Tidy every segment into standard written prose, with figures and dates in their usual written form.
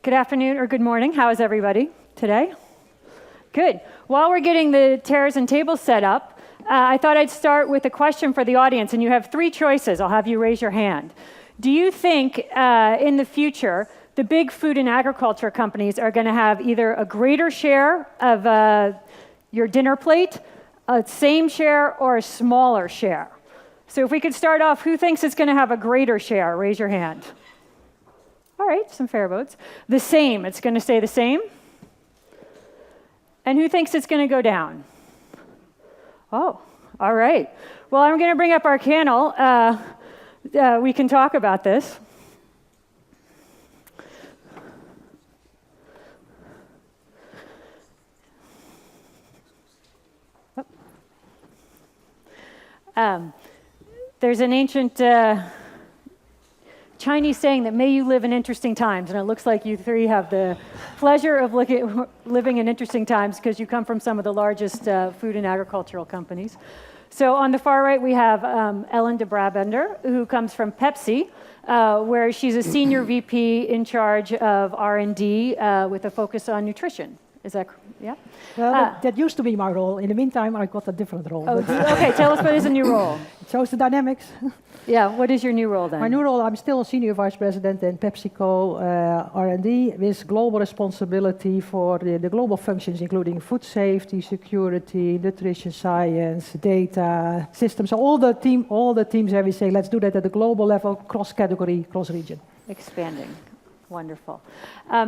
Good afternoon or good morning. How is everybody today? Good. While we're getting the chairs and tables set up, I thought I'd start with a question for the audience, and you have three choices. I'll have you raise your hand. Do you think in the future the big food and agriculture companies are going to have either a greater share of your dinner plate, a same share, or a smaller share? So if we could start off, who thinks it's going to have a greater share? Raise your hand. All right, some fair votes. The same, it's going to stay the same. And who thinks it's going to go down? Oh, all right. Well, I'm going to bring up our panel. We can talk about this. There's an ancient Chinese saying that may you live in interesting times, and it looks like you three have the pleasure of living in interesting times because you come from some of the largest food and agricultural companies. So on the far right, we have Ellen de Brabender, who comes from Pepsi, where she's a senior VP in charge of R&D with a focus on nutrition. Is that, yeah? Well, that used to be my role. In the meantime, I got a different role. Oh, okay, tell us what is a new role. It shows the dynamics. Yeah, what is your new role then? My new role, I'm still a senior vice president in PepsiCo R&D with global responsibility for the global functions, including food safety, security, nutrition science, data, systems. So all the teams where we say, let's do that at the global level, cross-category, cross-region. Expanding. Wonderful.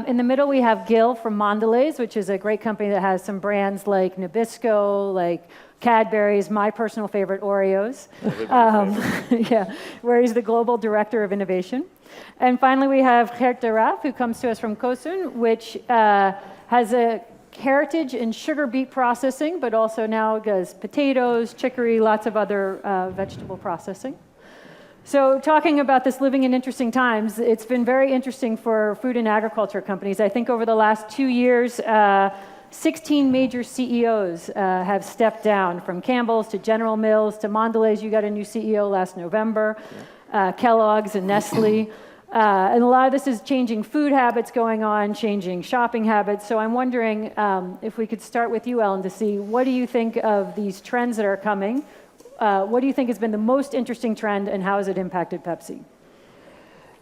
In the middle, we have Gil from Mondelez, which is a great company that has some brands like Nabisco, like Cadbury's, my personal favorite, Oreos. Yeah, where he's the global director of innovation. And finally, we have Gert de Raaf, who comes to us from Kosun, which has a heritage in sugar beet processing, but also now does potatoes, chicory, lots of other vegetable processing. So talking about this living in interesting times, it's been very interesting for food and agriculture companies. I think over the last 2 years, 16 major CEOs have stepped down, from Campbell's to General Mills to Mondelez. You got a new CEO last November, Kellogg's and Nestle. And a lot of this is changing food habits going on, changing shopping habits. So I'm wondering if we could start with you, Ellen, to see what do you think of these trends that are coming? What do you think has been the most interesting trend, and how has it impacted Pepsi?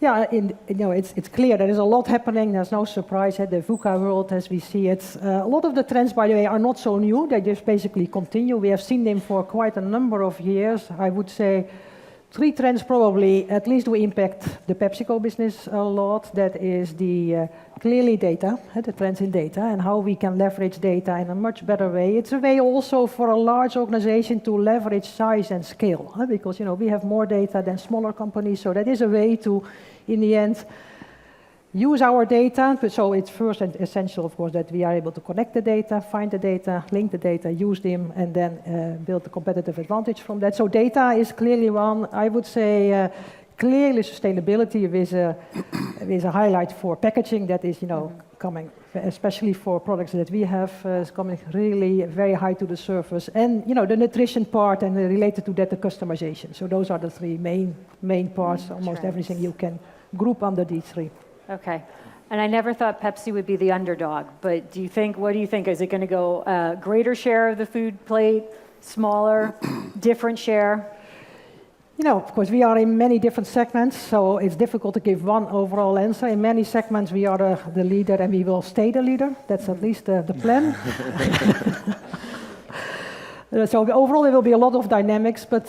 Yeah, it's clear there is a lot happening. There's no surprise at the VUCA world as we see it. A lot of the trends, by the way, are not so new. They just basically continue. We have seen them for quite a number of years. I would say 3 trends probably at least will impact the PepsiCo business a lot. That is the clearly data, the trends in data, and how we can leverage data in a much better way. It's a way also for a large organization to leverage size and scale, because we have more data than smaller companies. So that is a way to, in the end, use our data. So it's first and essential, of course, that we are able to connect the data, find the data, link the data, use them, and then build a competitive advantage from that. So data is clearly one. I would say clearly sustainability is a highlight for packaging. That is, coming, especially for products that we have, is coming really very high to the surface. And, the nutrition part, and related to that, the customization. So those are the 3 main parts, almost everything you can group under these 3. Okay. And I never thought Pepsi would be the underdog, but what do you think? Is it going to go greater share of the food plate, smaller, different share? Of course, we are in many different segments, so it's difficult to give one overall answer. In many segments, we are the leader, and we will stay the leader. That's at least the plan. So overall, there will be a lot of dynamics, but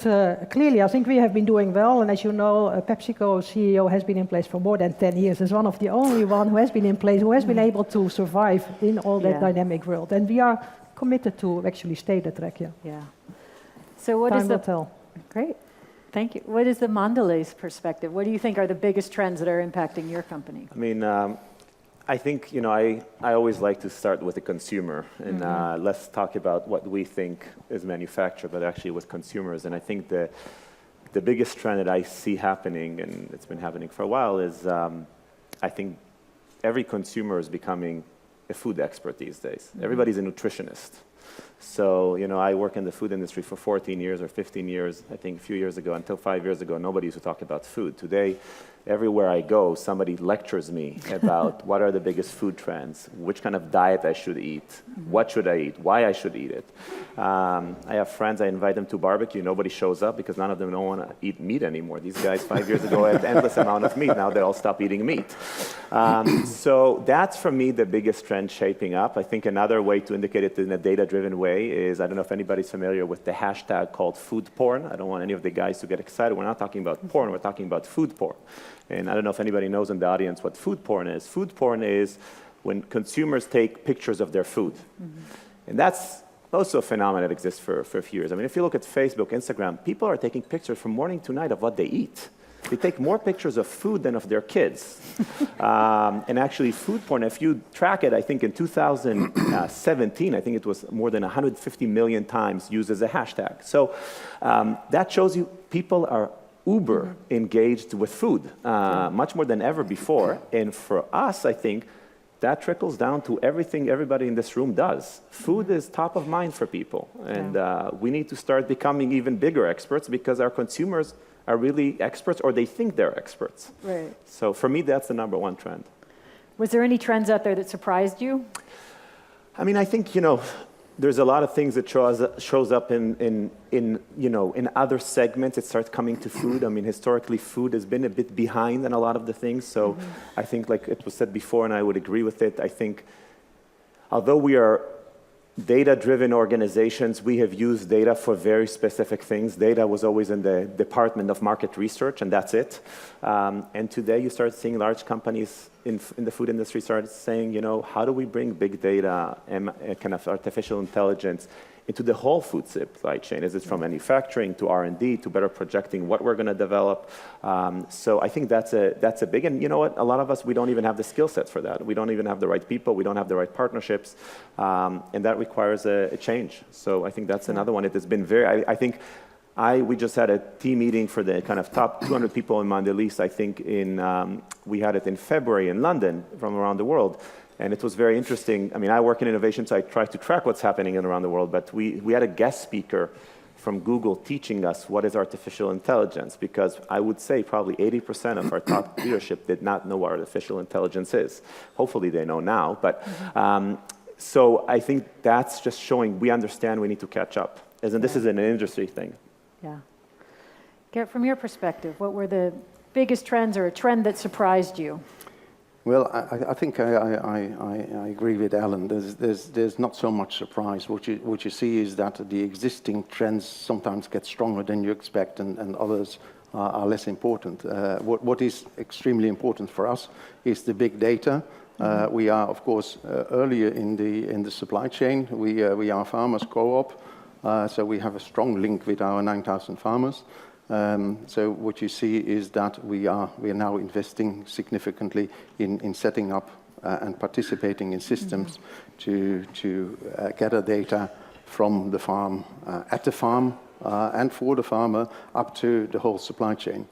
clearly, I think we have been doing well. And as you know, PepsiCo CEO has been in place for more than 10 years. Is one of the only one who has been in place, who has been able to survive in all that dynamic world. And we are committed to actually stay the track. Yeah. So what Time is will tell. Great. Thank you. What is the Mondelez perspective? What do you think are the biggest trends that are impacting your company? I mean, I think, I always like to start with the consumer, and let's talk about what we think is manufactured, but actually with consumers. And I think the biggest trend that I see happening, and it's been happening for a while, is I think every consumer is becoming a food expert these days. Everybody's a nutritionist. So, I work in the food industry for 14 years or 15 years, I think a few years ago. Until 5 years ago, nobody used to talk about food. Today, everywhere I go, somebody lectures me about what are the biggest food trends, which kind of diet I should eat, what should I eat, why I should eat it. I have friends, I invite them to barbecue, nobody shows up because none of them don't want to eat meat anymore. These guys 5 years ago had endless amount of meat, now they all stop eating meat. So that's for me the biggest trend shaping up. I think another way to indicate it in a data-driven way is, I don't know if anybody's familiar with the hashtag called food porn. I don't want any of the guys to get excited. We're not talking about porn, we're talking about food porn. And I don't know if anybody knows in the audience what food porn is. Food porn is when consumers take pictures of their food. And that's also a phenomenon that exists for a few years. I mean, if you look at Facebook, Instagram, people are taking pictures from morning to night of what they eat. They take more pictures of food than of their kids. And actually, food porn, if you track it, I think in 2017, I think it was more than 150 million times used as a hashtag. So that shows you people are uber engaged with food, much more than ever before. And for us, I think, that trickles down to everything everybody in this room does. Food is top of mind for people. And we need to start becoming even bigger experts because our consumers are really experts, or they think they're experts. Right. So for me, that's the number one trend. Was there any trends out there that surprised you? I mean, I think, there's a lot of things that shows up in other segments. It starts coming to food. I mean, historically, food has been a bit behind in a lot of the things. So I think, like it was said before, and I would agree with it, I think, although we are data-driven organizations, we have used data for very specific things. Data was always in the Department of Market Research, and that's it. And today you start seeing large companies in the food industry start saying, how do we bring big data and kind of artificial intelligence into the whole food supply chain? Is it from manufacturing to R&D to better projecting what we're going to develop? So I think that's a big, and you know what? A lot of us, we don't even have the skill sets for that. We don't even have the right people. We don't have the right partnerships. And that requires a change. So I think that's another one. It has been very, I think, we just had a team meeting for the kind of top 200 people in Mondelez. I think we had it in February in London from around the world. And it was very interesting. I mean, I work in innovation, so I try to track what's happening around the world. But we had a guest speaker from Google teaching us what is artificial intelligence, because I would say probably 80% of our top leadership did not know what artificial intelligence is. Hopefully they know now. But so I think that's just showing we understand we need to catch up. As in, this is an industry thing. Yeah. Garrett, from your perspective, what were the biggest trends or a trend that surprised you? Well, I think I agree with Alan. There's not so much surprise. What you see is that the existing trends sometimes get stronger than you expect, and others are less important. What is extremely important for us is the big data. We are, of course, earlier in the supply chain. We are farmers co-op, so we have a strong link with our 9,000 farmers. So what you see is that we are now investing significantly in setting up and participating in systems to gather data from the farm, at the farm, and for the farmer up to the whole supply chain,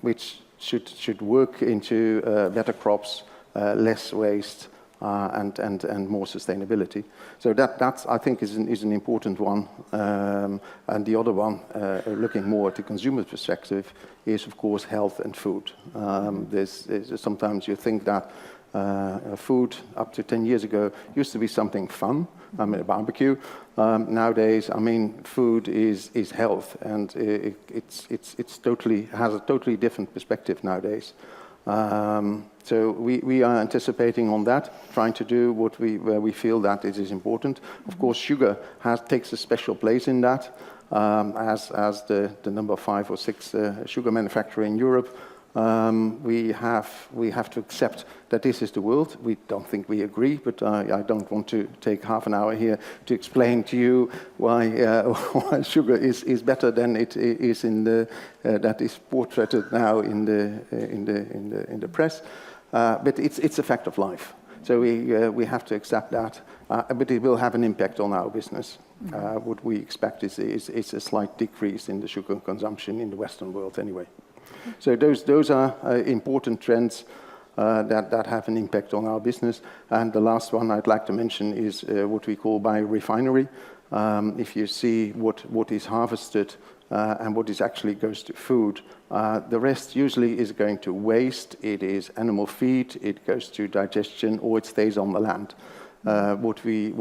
which should work into better crops, less waste, and more sustainability. So that's I think is an important one. And the other one, looking more at the consumer perspective, is of course health and food. There's sometimes you think that food up to 10 years ago used to be something fun. I mean, a barbecue. Nowadays, I mean, food is health, and it's totally has a totally different perspective nowadays. So we are anticipating on that, trying to do where we feel that it is important. Of course, sugar takes a special place in that, as the number 5 or 6 sugar manufacturer in Europe. We have to accept that this is the world. We don't think we agree, but I don't want to take half an hour here to explain to you why sugar is better than it is that is portrayed now in the press. But it's a fact of life. So we have to accept that. But it will have an impact on our business. What we expect is a slight decrease in the sugar consumption in the Western world anyway. So those are important trends. that have an impact on our business. And the last one I'd like to mention is what we call biorefinery. If you see what is harvested and what is actually goes to food, the rest usually is going to waste. It is animal feed, it goes to digestion, or it stays on the land. What you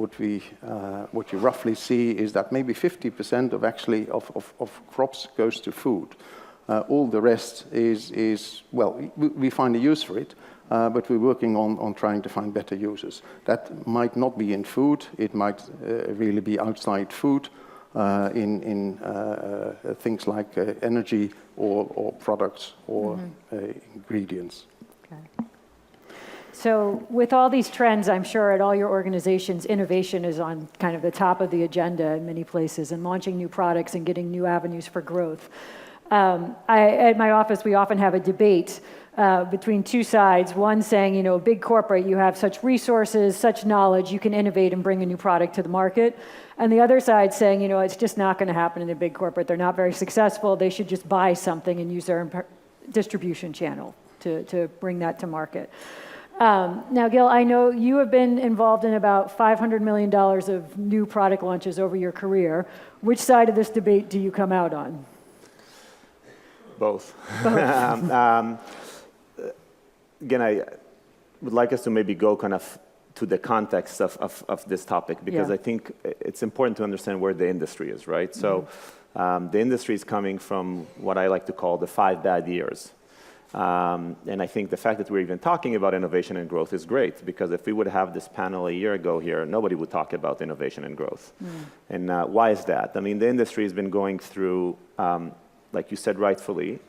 roughly see is that maybe 50% of crops goes to food. All the rest is well, we find a use for it, but we're working on trying to find better uses. That might not be in food, it might really be outside food, in things like energy or products or ingredients. Okay. So with all these trends, I'm sure at all your organizations, innovation is on kind of the top of the agenda in many places, and launching new products and getting new avenues for growth. At my office, we often have a debate between two sides. One saying, you know, big corporate, you have such resources, such knowledge, you can innovate and bring a new product to the market. And the other side saying, you know, it's just not going to happen in a big corporate. They're not very successful. They should just buy something and use their distribution channel to bring that to market. Now, Gil, I know you have been involved in about $500 million of new product launches over your career. Which side of this debate do you come out on? Both. Again, I would like us to maybe go kind of to the context of this topic, because I think it's important to understand where the industry is, right? So the industry is coming from what I like to call the 5 bad years. And I think the fact that we're even talking about innovation and growth is great, because if we would have this panel a year ago here, nobody would talk about innovation and growth. And why is that? I mean, the industry has been going through, like you said rightfully,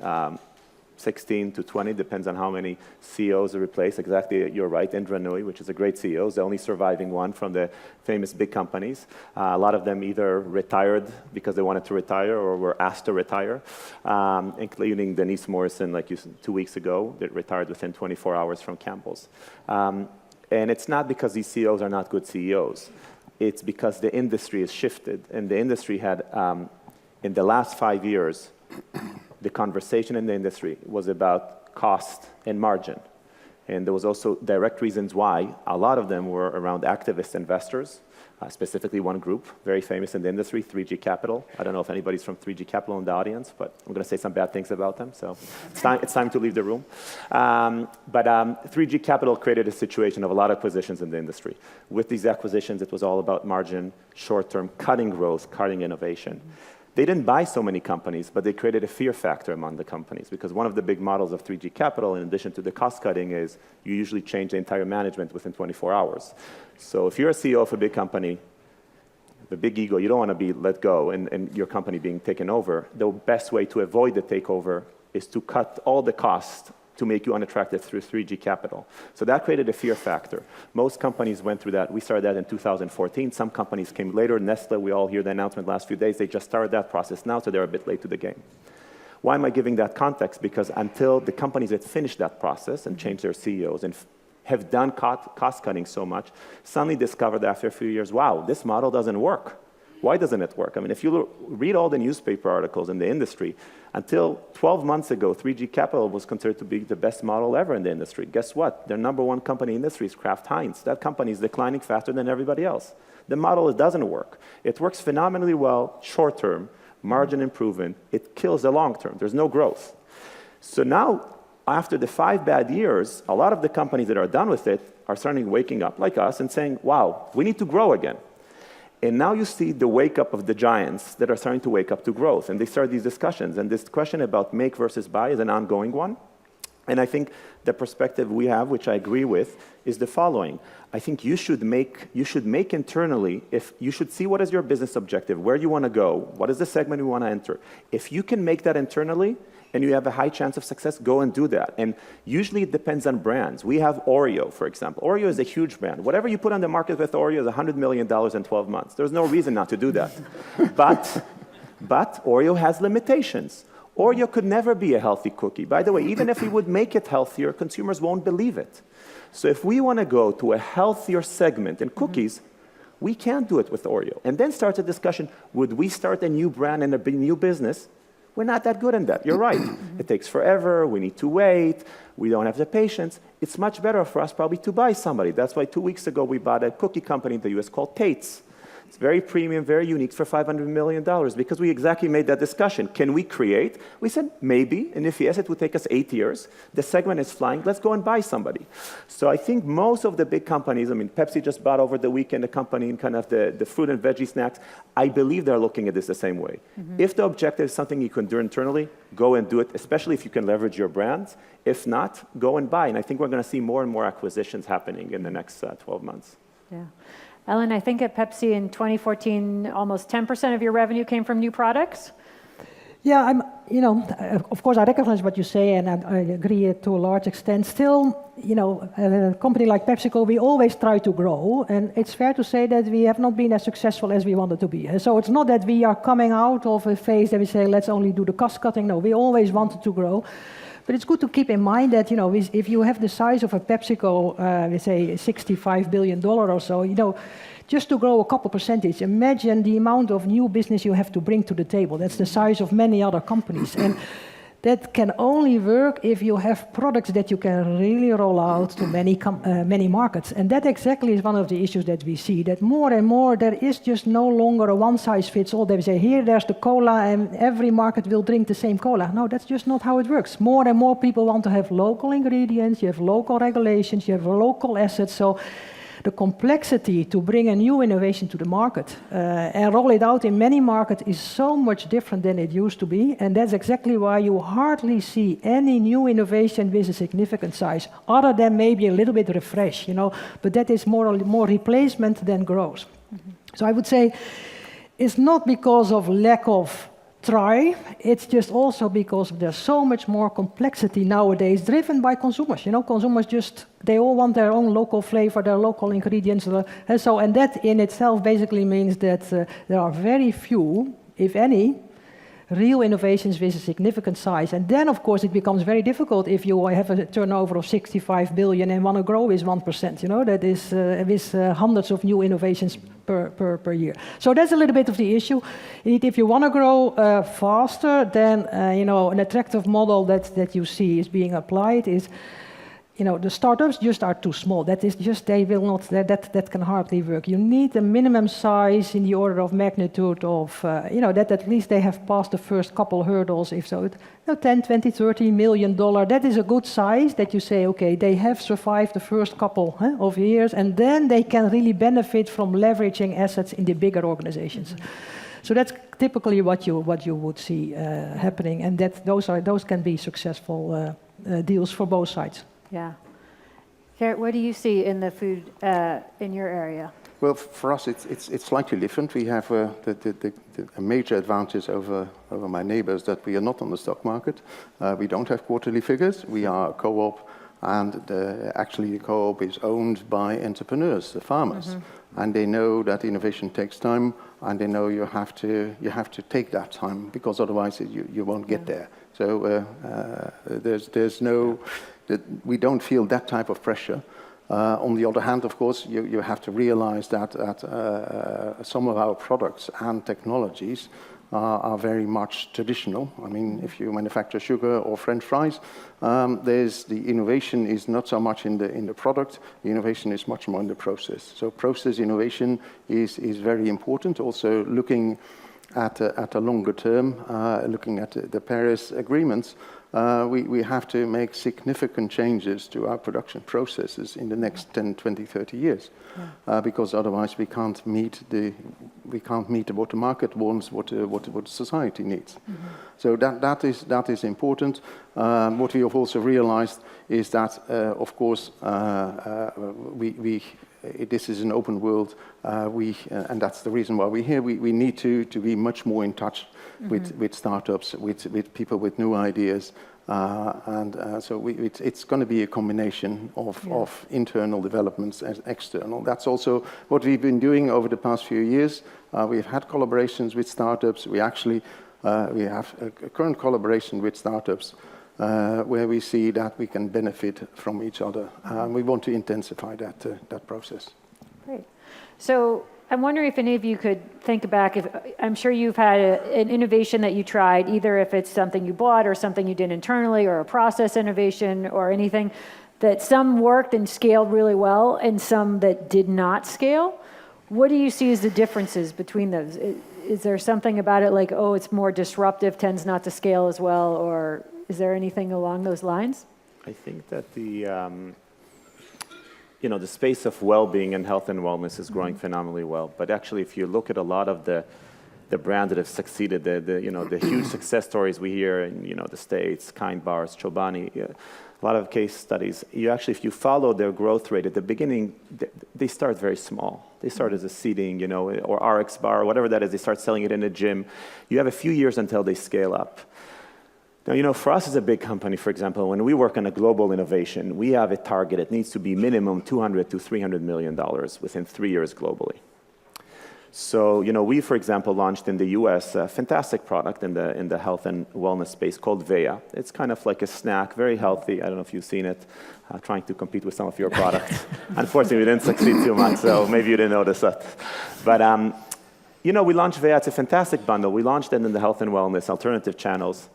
16 to 20, depends on how many CEOs are replaced. Exactly, you're right, Indra Nooyi, which is a great CEO, is the only surviving one from the famous big companies. A lot of them either retired because they wanted to retire or were asked to retire, including Denise Morrison, like you said 2 weeks ago, that retired within 24 hours from Campbell's. And it's not because these CEOs are not good CEOs. It's because the industry has shifted, and the industry had, in the last 5 years, the conversation in the industry was about cost and margin. And there was also direct reasons why. A lot of them were around activist investors, specifically one group, very famous in the industry, 3G Capital. I don't know if anybody's from 3G Capital in the audience, but I'm going to say some bad things about them, so it's time to leave the room. But 3G Capital created a situation of a lot of acquisitions in the industry. With these acquisitions, it was all about margin, short-term, cutting growth, cutting innovation. They didn't buy so many companies, but they created a fear factor among the companies, because one of the big models of 3G Capital, in addition to the cost cutting, is you usually change the entire management within 24 hours. So if you're a CEO of a big company, the big ego, you don't want to be let go and your company being taken over. The best way to avoid the takeover is to cut all the costs to make you unattractive through 3G Capital. So that created a fear factor. Most companies went through that. We started that in 2014. Some companies came later. Nestle, we all hear the announcement last few days. They just started that process now, so they're a bit late to the game. Why am I giving that context? Because until the companies that finished that process and changed their CEOs and have done cost cutting so much, suddenly discovered after a few years, wow, this model doesn't work. Why doesn't it work? I mean, if you read all the newspaper articles in the industry, until 12 months ago, 3G Capital was considered to be the best model ever in the industry. Guess what? Their number one company in the industry is Kraft Heinz. That company is declining faster than everybody else. The model, it doesn't work. It works phenomenally well short-term, margin improvement. It kills the long-term. There's no growth. So now, after the 5 bad years, a lot of the companies that are done with it are starting waking up, like us, and saying, wow, we need to grow again. And now you see the wake up of the giants that are starting to wake up to growth. And they start these discussions. And this question about make versus buy is an ongoing one. And I think the perspective we have, which I agree with, is the following. I think you should make internally, if you should see what is your business objective, where you want to go, what is the segment you want to enter. If you can make that internally, and you have a high chance of success, go and do that. And usually it depends on brands. We have Oreo, for example. Oreo is a huge brand. Whatever you put on the market with Oreo is $100 million in 12 months. There's no reason not to do that. But Oreo has limitations. Oreo could never be a healthy cookie. By the way, even if we would make it healthier, consumers won't believe it. So if we want to go to a healthier segment in cookies, we can't do it with Oreo. And then start a discussion, would we start a new brand and a new business We're not that good in that. You're right. It takes forever. We need to wait. We don't have the patience. It's much better for us probably to buy somebody. That's why 2 weeks ago we bought a cookie company in the US called Tate's. It's very premium, very unique for $500 million because we exactly made that discussion. Can we create? We said maybe, and if yes, it would take us 8 years. The segment is flying. Let's go and buy somebody. So I think most of the big companies, I mean, Pepsi just bought over the weekend a company in kind of the fruit and veggie snacks. I believe they're looking at this the same way. If the objective is something you can do internally, go and do it, especially if you can leverage your brands. If not, go and buy. And I think we're going to see more and more acquisitions happening in the next 12 months. Yeah. Ellen, I think at Pepsi in 2014, almost 10% of your revenue came from new products. Yeah, of course, I recognize what you say, and I agree to a large extent. Still, a company like PepsiCo, we always try to grow, and it's fair to say that we have not been as successful as we wanted to be. So it's not that we are coming out of a phase that we say, let's only do the cost cutting. No, we always wanted to grow. But it's good to keep in mind that, if you have the size of a PepsiCo, we say $65 billion or so, just to grow a couple percentage, imagine the amount of new business you have to bring to the table. That's the size of many other companies. And that can only work if you have products that you can really roll out to many markets. And that exactly is one of the issues that we see, that more and more there is just no longer a one-size-fits-all. They say, here, there's the cola, and every market will drink the same cola. No, that's just not how it works. More and more people want to have local ingredients, you have local regulations, you have local assets. So the complexity to bring a new innovation to the market and roll it out in many markets is so much different than it used to be, and that's exactly why you hardly see any new innovation with a significant size, other than maybe a little bit refresh, but that is more replacement than growth. So I would say it's not because of lack of try, it's just also because there's so much more complexity nowadays driven by consumers. Consumers they all want their own local flavor, their local ingredients. And that in itself basically means that there are very few, if any, real innovations with a significant size. And then, of course, it becomes very difficult if you have a turnover of 65 billion and want to grow with 1%. That is with hundreds of new innovations per year. So that's a little bit of the issue. If you want to grow faster, then an attractive model that you see is being applied is, the startups just are too small. That is just, they will not, that can hardly work. You need a minimum size in the order of magnitude of, that at least they have passed the first couple hurdles, if so, 10, 20, $30 million. That is a good size that you say, okay, they have survived the first couple of years, and then they can really benefit from leveraging assets in the bigger organizations. So that's typically what you would see happening, and those can be successful deals for both sides. Yeah. Gerrit, what do you see in the food in your area? Well, for us, it's slightly different. We have a major advantage over my neighbors that we are not on the stock market. We don't have quarterly figures. We are a co-op, and actually the co-op is owned by entrepreneurs, the farmers, and they know that innovation takes time, and they know you have to take that time because otherwise you won't get there. So there's no. We don't feel that type of pressure. On the other hand, of course, you have to realize that some of our products and technologies are very much traditional. I mean, if you manufacture sugar or French fries, the innovation is not so much in the product. The innovation is much more in the process. So process innovation is very important. Also looking at a longer term, looking at the Paris agreements, we have to make significant changes to our production processes in the next 10, 20, 30 years, because otherwise we can't meet what the market wants, what society needs. So that is important. What we have also realized is that, of course, this is an open world, and that's the reason why we're here. We need to be much more in touch with startups, with people with new ideas, so it's going to be a combination of internal developments and external. That's also what we've been doing over the past few years. We've had collaborations with startups. We actually we have a current collaboration with startups where we see that we can benefit from each other. We want to intensify that process. Great. So I'm wondering if any of you could think back, I'm sure you've had an innovation that you tried, either if it's something you bought or something you did internally or a process innovation or anything, that some worked and scaled really well and some that did not scale. What do you see as the differences between those? Is there something about it like, oh, it's more disruptive, tends not to scale as well, or is there anything along those lines? I think that the space of well-being and health and wellness is growing phenomenally well. But actually, if you look at a lot of the brands that have succeeded, the huge success stories we hear in the States, Kind Bars, Chobani, a lot of case studies. If you follow their growth rate at the beginning, they start very small. They start as a seeding, or RX bar, or whatever that is. They start selling it in a gym. You have a few years until they scale up. Now, for us as a big company, for example, when we work on a global innovation, we have a target. It needs to be minimum $200 to $300 million within 3 years globally. So, we, for example, launched in the US a fantastic product in the health and wellness space called Vea. It's kind of like a snack, very healthy. I don't know if you've seen it, trying to compete with some of your products. Unfortunately, we didn't succeed too much, so maybe you didn't notice that. But, we launched Vea. It's a fantastic bundle. We launched it in the health and wellness alternative channels.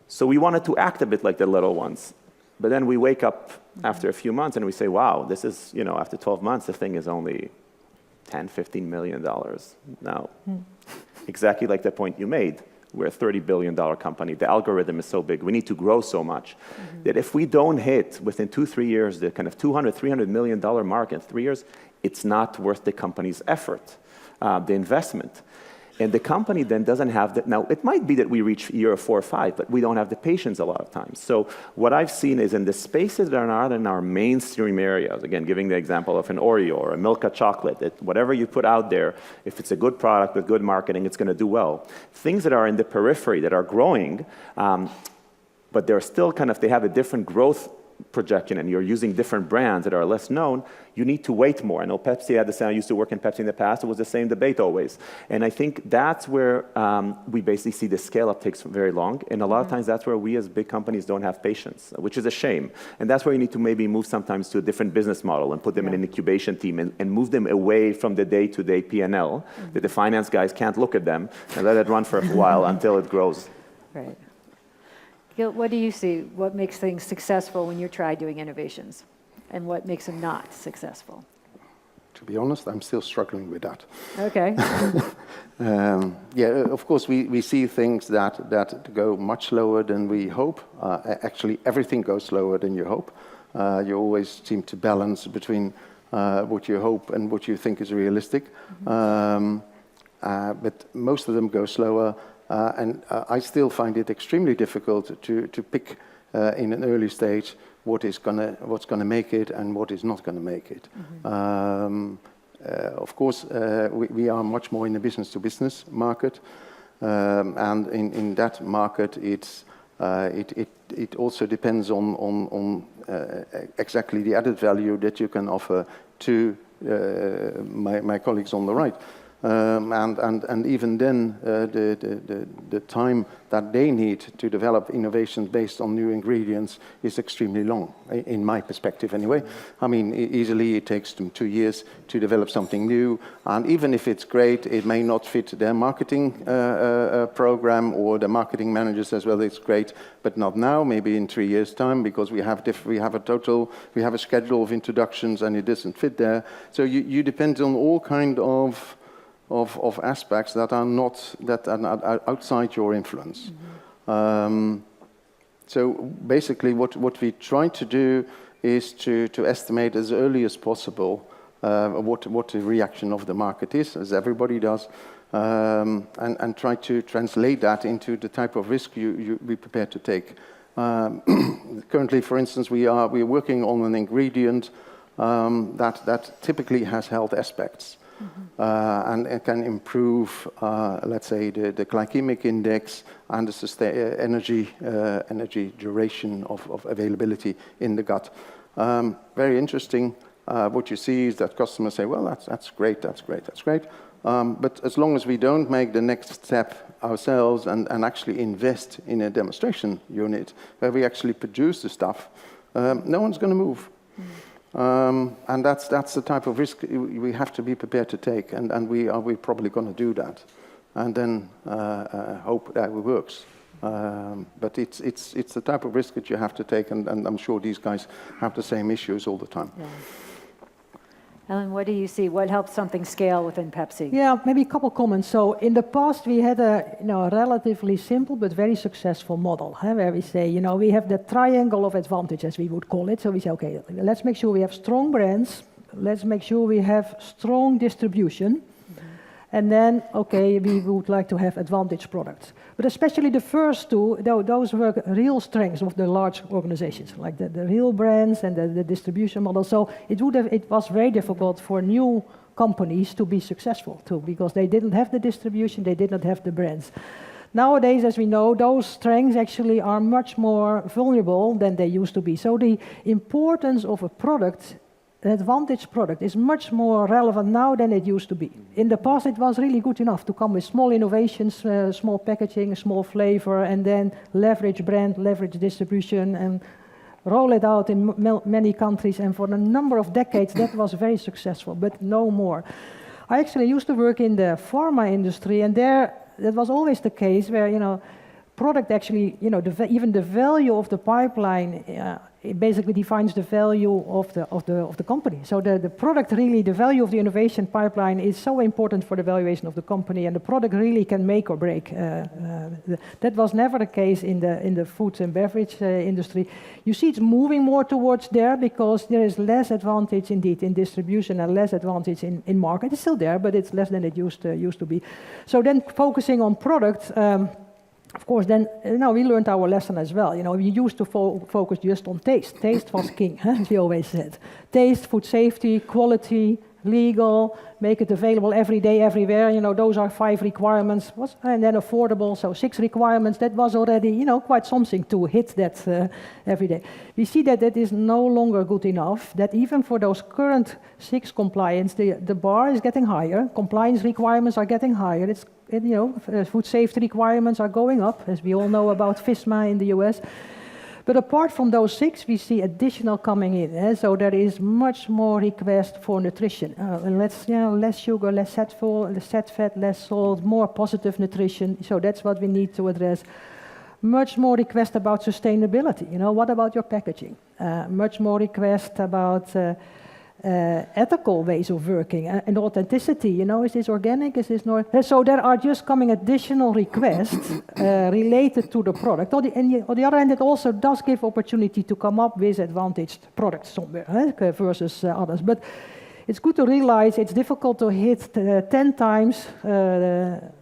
So we wanted to act a bit like the little ones. But then we wake up after a few months and we say, wow, this is, after 12 months, the thing is only $10, $15 million. Now, exactly like the point you made, we're a $30 billion company. The algorithm is so big. We need to grow so much that if we don't hit within 2-3 years the kind of $200, $300 million mark in 3 years, it's not worth the company's effort, the investment. And the company then doesn't have that. Now, it might be that we reach year 4 or 5, but we don't have the patience a lot of times. So what I've seen is in the spaces that are not in our mainstream areas, again, giving the example of an Oreo or a Milka chocolate, that whatever you put out there, if it's a good product with good marketing, it's going to do well. Things that are in the periphery that are growing, but they're still they have a different growth projection and you're using different brands that are less known, you need to wait more. I know Pepsi had the same, I used to work in Pepsi in the past, it was the same debate always. And I think that's where we basically see the scale up takes very long. And a lot of times that's where we as big companies don't have patience, which is a shame. And that's where you need to maybe move sometimes to a different business model and put them in an incubation team and move them away from the day-to-day P&L, that the finance guys can't look at them and let it run for a while until it grows. Right. Gil, what do you see? What makes things successful when you try doing innovations? And what makes them not successful? To be honest, I'm still struggling with that. Okay. Of course, we see things that go much slower than we hope. Actually, everything goes slower than you hope. You always seem to balance between what you hope and what you think is realistic. But most of them go slower. And I still find it extremely difficult to pick in an early stage what's gonna make it and what is not gonna make it. Of course, we are much more in the business-to-business market, and in that market, it also depends on exactly the added value that you can offer to my colleagues on the right. And even then, the time that they need to develop innovations based on new ingredients is extremely long, in my perspective anyway. I mean, easily it takes them 2 years to develop something new, and even if it's great, it may not fit their marketing program, or the marketing managers as well. It's great, but not now, maybe in 3 years' time, because we have a schedule of introductions and it doesn't fit there. So you depend on all kind of aspects that are outside your influence. So basically what we try to do is to estimate as early as possible what the reaction of the market is, as everybody does, and try to translate that into the type of risk you be prepared to take. Currently, for instance, we're working on an ingredient that typically has health aspects. And it can improve, let's say, the glycemic index and the energy duration of availability in the gut. Very interesting. What you see is that customers say, well, that's great. But as long as we don't make the next step ourselves and actually invest in a demonstration unit where we actually produce the stuff, no one's going to move. And that's the type of risk we have to be prepared to take, and we're probably going to do that, and then hope that it works. But it's the type of risk that you have to take, and I'm sure these guys have the same issues all the time. Yeah. Ellen, what do you see? What helps something scale within Pepsi? Yeah, maybe a couple comments. So in the past, we had a relatively simple but very successful model, where we say, we have the triangle of advantage, as we would call it. So we say, okay, let's make sure we have strong brands. Let's make sure we have strong distribution. And then, okay, we would like to have advantage products. But especially the first two, those were real strengths of the large organizations, like the real brands and the distribution model. So it was very difficult for new companies to be successful too, because they didn't have the distribution, they didn't have the brands. Nowadays, as we know, those strengths actually are much more vulnerable than they used to be. So the importance of a product, an advantage product, is much more relevant now than it used to be. In the past, it was really good enough to come with small innovations, small packaging, small flavor, and then leverage brand, leverage distribution, and roll it out in many countries. And for a number of decades, that was very successful, but no more. I actually used to work in the pharma industry, and there that was always the case where, product actually, even the value of the pipeline, it basically defines the value of the company. So the product really, the value of the innovation pipeline is so important for the valuation of the company, and the product really can make or break. That was never the case in the food and beverage industry. You see it's moving more towards there because there is less advantage indeed in distribution and less advantage in market. It's still there, but it's less than it used to be. So then focusing on product, of course, then we learned our lesson as well. We used to focus just on taste. Taste was king, as we always said. Taste, food safety, quality, legal, make it available every day, everywhere. Those are 5 requirements, and then affordable. So 6 requirements. That was already, quite something to hit that every day. We see that is no longer good enough. That even for those current 6 compliance, the bar is getting higher. Compliance requirements are getting higher. Food safety requirements are going up, as we all know about FISMA in the US. But apart from those 6, we see additional coming in. So there is much more request for nutrition. Less sugar, less fat, less salt, more positive nutrition. So that's what we need to address. Much more request about sustainability. What about your packaging? Much more request about ethical ways of working and authenticity. Is this organic? Is this not? So there are just coming additional requests related to the product. On the other hand, it also does give opportunity to come up with advantaged products somewhere versus others. But it's good to realize it's difficult to hit 10 times the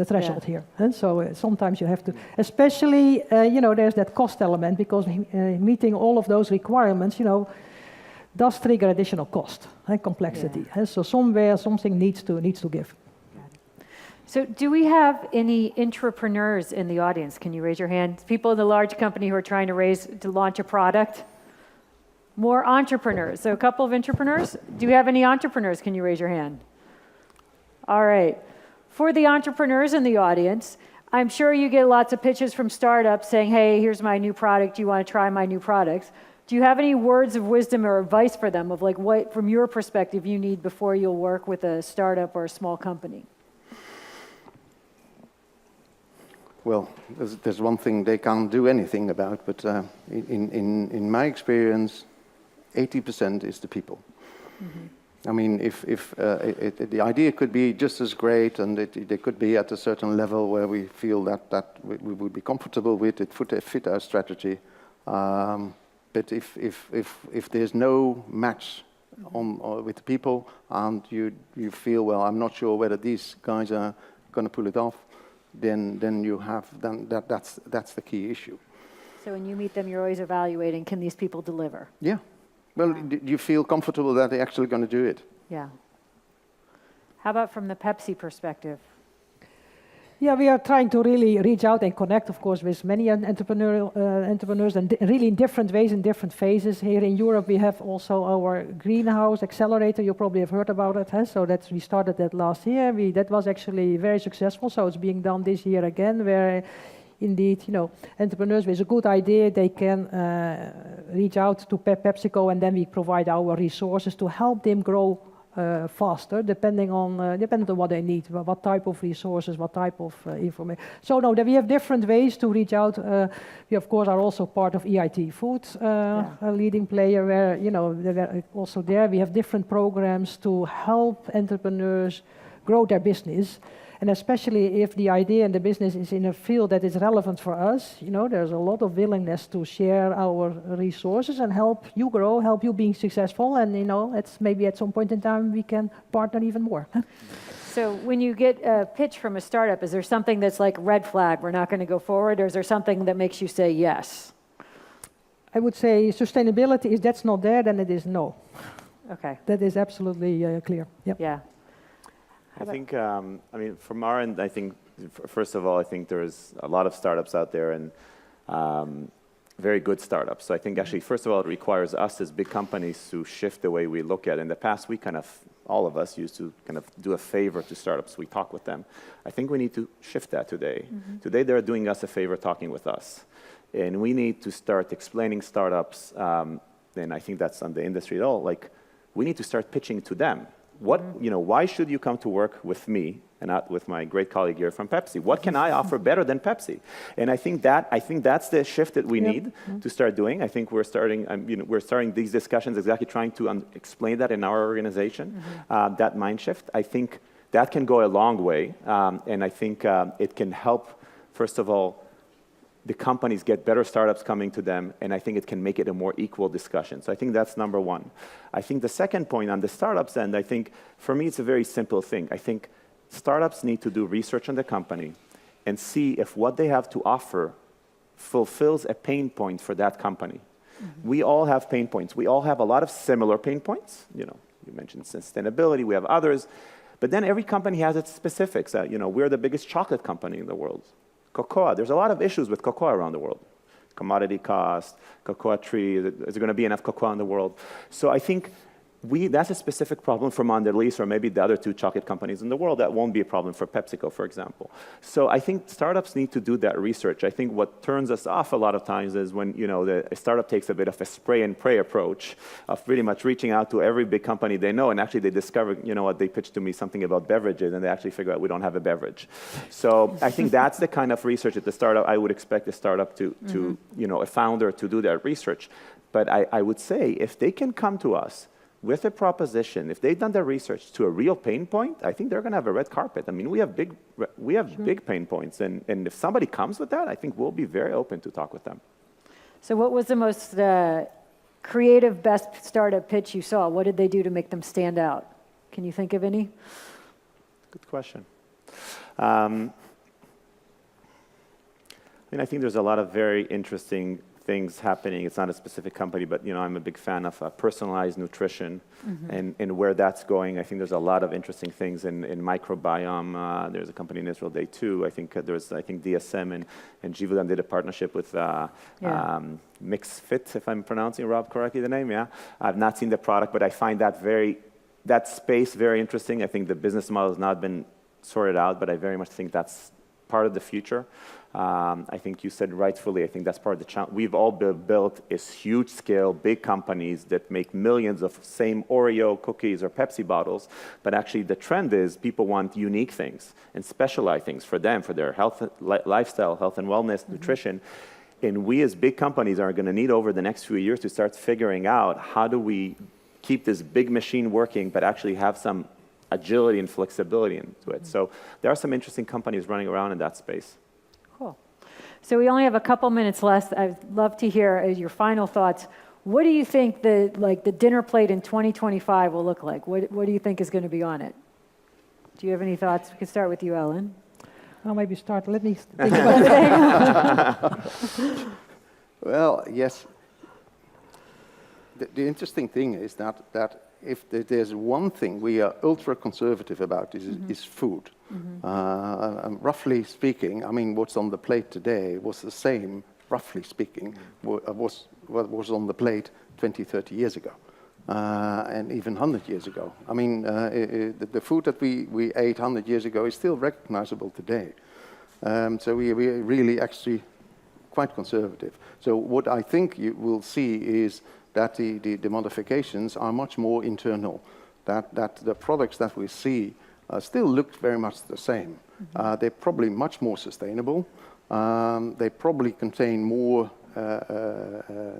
threshold here. And so sometimes you have to, especially, there's that cost element, because meeting all of those requirements, does trigger additional cost and complexity. Yeah. So somewhere something needs to give. So do we have any entrepreneurs in the audience? Can you raise your hand? People in the large company who are trying to launch a product? More entrepreneurs. So a couple of entrepreneurs. Do you have any entrepreneurs? Can you raise your hand? All right. For the entrepreneurs in the audience, I'm sure you get lots of pitches from startups saying, hey, here's my new product. Do you want to try my new products? Do you have any words of wisdom or advice for them of what, from your perspective, you need before you'll work with a startup or a small company? Well, there's one thing they can't do anything about, but in my experience, 80% is the people. Mm-hmm. I mean, if the idea could be just as great, and they could be at a certain level where we feel that we would be comfortable with, it fit our strategy. But if there's no match with the people, and you feel, well, I'm not sure whether these guys are going to pull it off, then that's the key issue. So when you meet them, you're always evaluating, can these people deliver? Yeah. Well, do you feel comfortable that they're actually going to do it? Yeah. How about from the Pepsi perspective? Yeah, we are trying to really reach out and connect, of course, with many entrepreneurs, and really in different ways, in different phases. Here in Europe, we have also our greenhouse accelerator. You probably have heard about it. So we started that last year. That was actually very successful. So it's being done this year again, where indeed, entrepreneurs with a good idea, they can reach out to PepsiCo, and then we provide our resources to help them grow faster, depending on what they need, what type of resources, what type of information. So no, we have different ways to reach out. We of course are also part of EIT Foods, a leading player where also there we have different programs to help entrepreneurs grow their business. And especially if the idea and the business is in a field that is relevant for us, there's a lot of willingness to share our resources and help you grow, help you being successful. And, it's maybe at some point in time we can partner even more. So when you get a pitch from a startup, is there something that's like red flag, we're not going to go forward, or is there something that makes you say yes? I would say sustainability, if that's not there, then it is no. Okay. That is absolutely clear. Yep. Yeah. I think, from our end, I think, first of all, I think there's a lot of startups out there and very good startups. So I think actually, first of all, it requires us as big companies to shift the way we look at it. In the past, we all of us used to kind of do a favor to startups. We talk with them. I think we need to shift that today. Mm-hmm. Today, they're doing us a favor talking with us. And we need to start explaining startups, and I think that's on the industry at all, like, we need to start pitching to them. Why should you come to work with me and not with my great colleague here from Pepsi? What can I offer better than Pepsi? And I think that's the shift that we need to start doing. I think we're starting these discussions exactly trying to explain that in our organization, that mind shift. I think that can go a long way, and I think it can help, first of all, the companies get better startups coming to them, and I think it can make it a more equal discussion. So I think that's number one. I think the second point on the startups end, I think for me it's a very simple thing. I think startups need to do research on the company and see if what they have to offer fulfills a pain point for that company. Mm-hmm. We all have pain points. We all have a lot of similar pain points. You mentioned sustainability, we have others, but then every company has its specifics. We're the biggest chocolate company in the world. Cocoa, there's a lot of issues with cocoa around the world. Commodity cost, cocoa tree, is there going to be enough cocoa in the world? So I think that's a specific problem for Mondelez or maybe the other two chocolate companies in the world. That won't be a problem for PepsiCo, for example. So I think startups need to do that research. I think what turns us off a lot of times is when a startup takes a bit of a spray and pray approach of pretty much reaching out to every big company they know, and actually they discover, they pitched to me something about beverages, and they actually figure out we don't have a beverage. So I think that's the kind of research at the startup. I would expect a startup to a founder to do that research. But I would say if they can come to us with a proposition, if they've done their research to a real pain point, I think they're going to have a red carpet. I mean, we have big pain points, and if somebody comes with that, I think we'll be very open to talk with them. So what was the most creative, best startup pitch you saw? What did they do to make them stand out? Can you think of any? Good question. I think there's a lot of very interesting things happening. It's not a specific company, but I'm a big fan of personalized nutrition and where that's going. I think there's a lot of interesting things in microbiome. There's a company in Israel, Day 2. I think DSM and Givaudan did a partnership with Mix Fit, if I'm pronouncing Rob correctly the name. Yeah, I've not seen the product, but I find that space very interesting. I think the business model has not been sorted out, but I very much think that's part of the future. I think you said rightfully, I think that's part of the challenge. We've all built is huge scale, big companies that make millions of same Oreo cookies or Pepsi bottles, but actually the trend is people want unique things and specialized things for them, for their health, lifestyle, health and wellness, nutrition. And we as big companies are going to need over the next few years to start figuring out how do we keep this big machine working, but actually have some agility and flexibility into it. So there are some interesting companies running around in that space. Cool. So we only have a couple minutes left. I'd love to hear your final thoughts. What do you think the dinner plate in 2025 will look like? What do you think is going to be on it? Do you have any thoughts? We can start with you, Ellen. I'll maybe start. Let me think about it. Well, yes. The interesting thing is that if there's one thing we are ultra conservative about is food. Roughly speaking, I mean, what's on the plate today was the same, roughly speaking, what was on the plate 20, 30 years ago, and even 100 years ago. I mean, the food that we ate 100 years ago is still recognizable today. So we are really actually quite conservative. So what I think you will see is that the modifications are much more internal, that the products that we see still look very much the same. They're probably much more sustainable. They probably contain more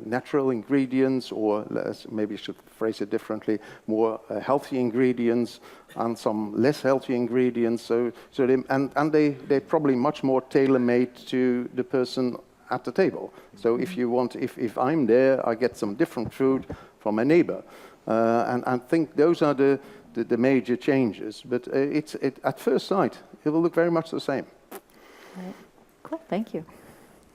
natural ingredients, or maybe I should phrase it differently, more healthy ingredients and some less healthy ingredients. They're probably much more tailor-made to the person at the table. So if I'm there, I get some different food from a neighbor. And I think those are the major changes. But at first sight, it will look very much the same. Right. Cool, thank you.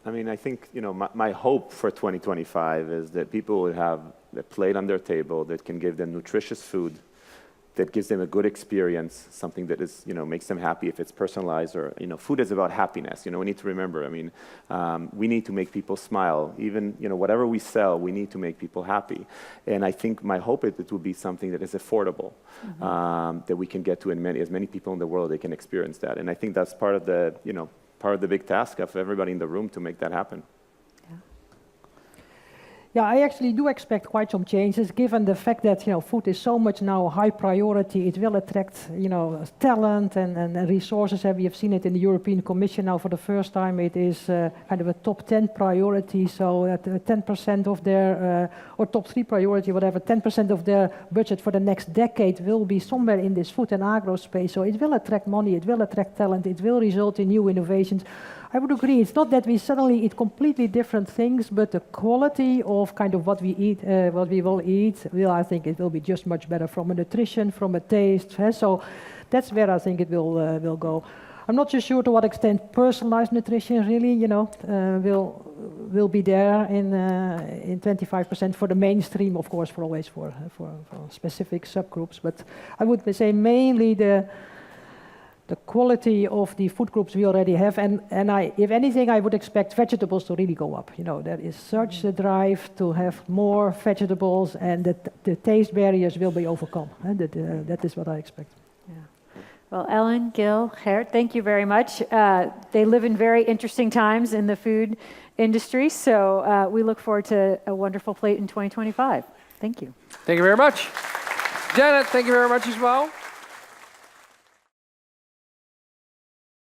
I mean, I think, my hope for 2025 is that people will have a plate on their table that can give them nutritious food, that gives them a good experience, something that is, makes them happy if it's personalized, or, food is about happiness. We need to remember, we need to make people smile. Even, whatever we sell, we need to make people happy. And I think my hope is it will be something that is affordable, that we can get to as many people in the world, they can experience that. And I think that's part of the, part of the big task of everybody in the room to make that happen. Yeah, I actually do expect quite some changes, given the fact that food is so much now a high priority. It will attract talent and resources, and we have seen it in the European Commission now for the first time. It is kind of a top 10 priority, so that 10% of their or top 3 priority, whatever, 10% of their budget for the next decade will be somewhere in this food and agro space. So it will attract money, it will attract talent, it will result in new innovations. I would agree. It's not that we suddenly eat completely different things, but the quality of kind of what we eat, what we will eat, I think it will be just much better from a nutrition, from a taste. So that's where I think it will go. I'm not so sure to what extent personalized nutrition really, will be there in 25% for the mainstream, of course, for specific subgroups. But I would say mainly the quality of the food groups we already have, and if anything, I would expect vegetables to really go up. There is such a drive to have more vegetables, and the taste barriers will be overcome. That is what I expect. Yeah. Well, Ellen, Gil, Gert, thank you very much. They live in very interesting times in the food industry, so we look forward to a wonderful plate in 2025. Thank you. Thank you very much. Janet, thank you very much as well.